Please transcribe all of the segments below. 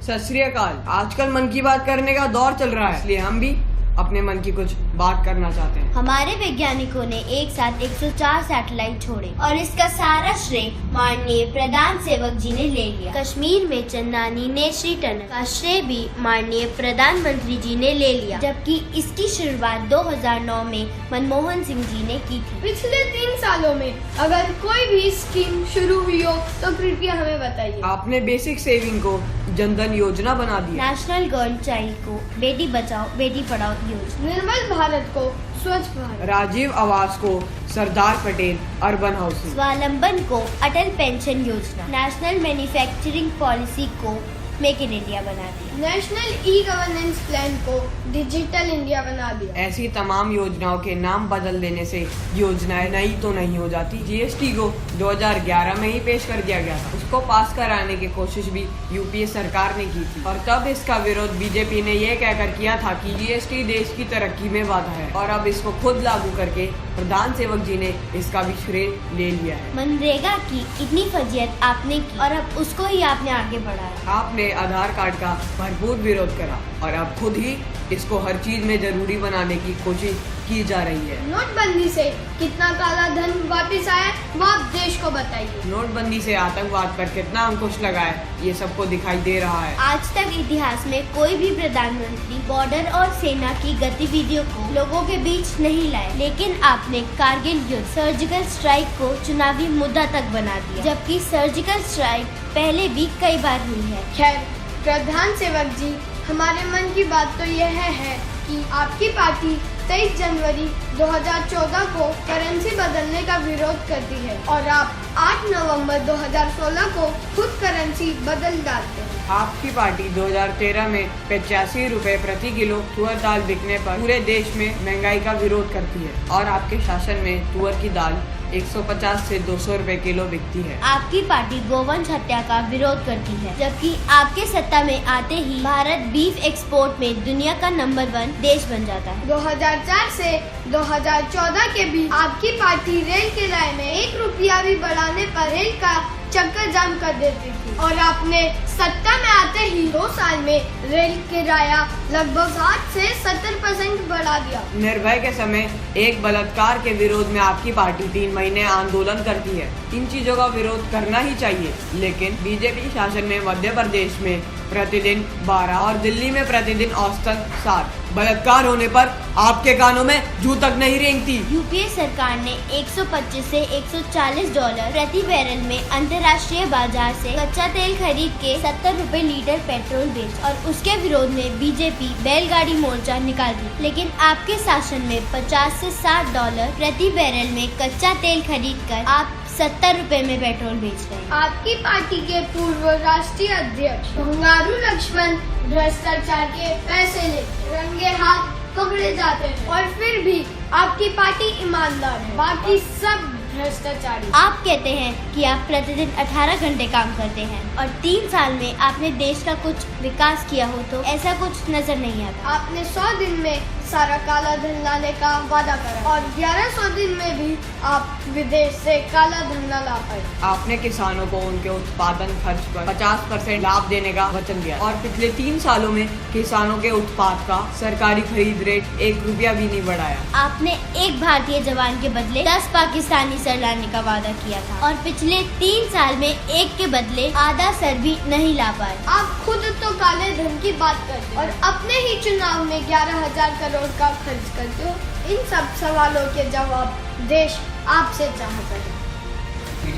सत श्री अकाल। आजकल मन की बात करने का दौर चल रहा है, इसलिए हम भी अपने मन की कुछ बात करना चाहते हैं। हमारे वैज्ञानिकों ने एक साथ 104 सैटेलाइट छोड़े और इसका सारा श्रेय माननीय प्रधान सेवक जी ने ले लिया। कश्मीर में चंदानी नेत्री टनल का श्रेय भी माननीय प्रधानमंत्री जी ने ले लिया, जबकि इसकी शुरुआत 2009 में मनमोहन सिंह जी ने की थी। पिछले 3 सालों में अगर कोई भी स्कीम शुरू हुई हो तो कृपया हमें बताइए। आपने बेसिक सेविंग को जनधन योजना बना दी, नेशनल गर्ल चाइल्ड को बेटी बचाओ बेटी पढ़ाओ योजना, निर्मल भारत को स्वच्छ भारत, राजीव आवास को सरदार पटेल अर्बन हाउसिंग, स्वावलंबन को अटल पेंशन योजना, नेशनल मैन्युफैक्चरिंग पॉलिसी को मेक इन इंडिया बना दिया, नेशनल ई गवर्नेंस प्लान को डिजिटल इंडिया बना दिया। ऐसी तमाम योजनाओं के नाम बदल देने से योजनाएं नई तो नहीं हो जाती। जीएसटी को 2011 में ही पेश कर दिया गया था, उसको पास कराने की कोशिश भी यूपीए सरकार ने की थी और तब इसका विरोध बीजेपी ने ये कहकर किया था कि जीएसटी देश की तरक्की में बाधा है, और अब इसको खुद लागू करके प्रधान सेवक जी ने इसका भी श्रेय ले लिया है। मनरेगा की इतनी फजीयत आपने की और अब उसको ही आपने आगे बढ़ाया। आपने आधार कार्ड का भरपूर विरोध करा और अब खुद ही इसको हर चीज में जरूरी बनाने की कोशिश की जा रही है। नोटबंदी से कितना काला धन वापस आया वो आप देश को बताइए। नोटबंदी से आतंकवाद पर कितना अंकुश लगा है ये सबको दिखाई दे रहा है। आज तक इतिहास में कोई भी प्रधानमंत्री बॉर्डर और सेना की गतिविधियों को लोगों के बीच नहीं लाए, लेकिन आपने कारगिल युद्ध सर्जिकल स्ट्राइक को चुनावी मुद्दा तक बना दिया, जबकि सर्जिकल स्ट्राइक पहले भी कई बार हुई है। खैर, प्रधान सेवक जी, हमारे मन की बात तो यह है कि आपकी पार्टी 23 जनवरी 2014 को करेंसी बदलने का विरोध करती है और आप 8 नवंबर 2016 को खुद करेंसी बदल डालते हैं। आपकी पार्टी 2013 में 85 रुपए प्रति किलो तुअर दाल बिकने पर पूरे देश में महंगाई का विरोध करती है और आपके शासन में तुअर की दाल 150 से 200 रुपए किलो बिकती है। आपकी पार्टी गोवंश हत्या का विरोध करती है, जबकि आपके सत्ता में आते ही भारत बीफ एक्सपोर्ट में दुनिया का नंबर 1 देश बन जाता है। 2004 से 2014 के बीच आपकी पार्टी रेल किराए में 1 रुपया भी बढ़ाने पर रेल का चक्कर जाम कर देती थी और आपने सत्ता में आते ही 2 साल में रेल किराया लगभग 60 से 70% बढ़ा दिया। निर्भया के समय एक बलात्कार के विरोध में आपकी पार्टी 3 महीने आंदोलन करती है। इन चीजों का विरोध करना ही चाहिए, लेकिन बीजेपी शासन में मध्य प्रदेश में प्रतिदिन 12 और दिल्ली में प्रतिदिन औसतन 7 बलात्कार होने पर आपके कानों में जू तक नहीं रेंगती। यूपीए सरकार ने 125 से $140 प्रति बैरल में अंतर्राष्ट्रीय बाजार से कच्चा तेल खरीद के 70 रुपए लीटर पेट्रोल बेच और उसके विरोध में बीजेपी बैलगाड़ी मोर्चा निकाल दी, लेकिन आपके शासन में 50 से $60 प्रति बैरल में कच्चा तेल खरीद कर आप 70 रुपए में पेट्रोल बेच रहे हैं। आपकी पार्टी के पूर्व राष्ट्रीय अध्यक्ष बंगारू लक्ष्मण भ्रष्टाचार के पैसे लेके रंगे हाथ पकड़े जाते हैं और फिर भी आपकी पार्टी ईमानदार है, बाकी सब भ्रष्टाचारी। आप कहते हैं कि आप प्रतिदिन 18 घंटे काम करते हैं और 3 साल में आपने देश का कुछ विकास किया हो तो ऐसा कुछ नजर नहीं आता। आपने 100 दिन में सारा काला धन लाने का वादा करा और 1100 दिन में भी आप विदेश से काला धन न ला पाए। आपने किसानों को उनके उत्पादन खर्च पर 50% लाभ देने का वचन दिया और पिछले 3 सालों में किसानों के उत्पाद का सरकारी खरीद रेट 1 रुपया भी नहीं बढ़ाया। आपने एक भारतीय जवान के बदले 10 पाकिस्तानी सर लाने का वादा किया था और पिछले 3 साल में एक के बदले आधा सर भी नहीं ला पाए। आप खुद तो काले धन की बात करते और अपने ही चुनाव में 11,000 करोड़ का खर्च करते हो। इन सब सवालों के जवाब देश आपसे चाहता है।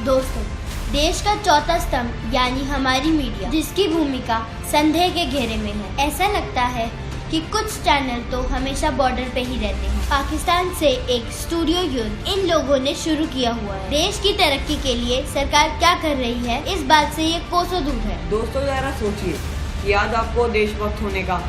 दोस्तों, देश का चौथा स्तंभ यानी हमारी मीडिया, जिसकी भूमिका संदेह के घेरे में है। ऐसा लगता है कि कुछ चैनल तो हमेशा बॉर्डर पे ही रहते हैं। पाकिस्तान से एक स्टूडियो युद्ध इन लोगों ने शुरू किया हुआ है। देश की तरक्की के लिए सरकार क्या कर रही है, इस बात से ये कोसों दूर है। दोस्तों, जरा सोचिए कि आज आपको देशभक्त होने का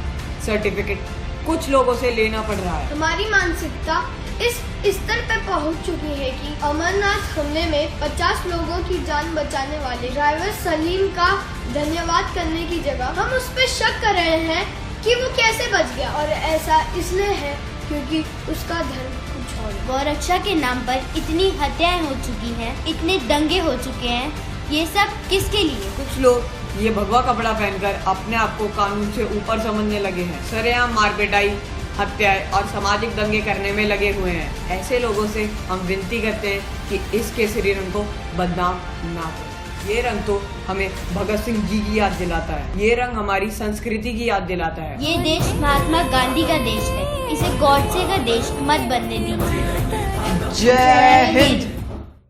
सर्टिफिकेट कुछ लोगों से लेना पड़ रहा है। हमारी मानसिकता इस स्तर पर पहुंच चुकी है कि अमरनाथ हमले में 50 लोगों की जान बचाने वाले ड्राइवर सलीम का धन्यवाद करने की जगह हम उस पर शक कर रहे हैं कि वो कैसे बच गया, और ऐसा इसलिए है क्योंकि उसका धर्म कुछ और है। गौरक्षा के नाम पर इतनी हत्याएं हो चुकी हैं, इतने दंगे हो चुके हैं, ये सब किसके लिए? कुछ लोग ये भगवा कपड़ा पहनकर अपने आप को कानून से ऊपर समझने लगे हैं। सरेआम मारपिटाई, हत्याएं और सामाजिक दंगे करने में लगे हुए हैं। ऐसे लोगों से हम विनती करते हैं कि इस केसरी रंग को बदनाम ना करें। ये रंग तो हमें भगत सिंह जी की याद दिलाता है। ये रंग हमारी संस्कृति की याद दिलाता है। ये देश महात्मा गांधी का देश है, इसे गॉडसे का देश मत बनने दीजिए। जय हिंद।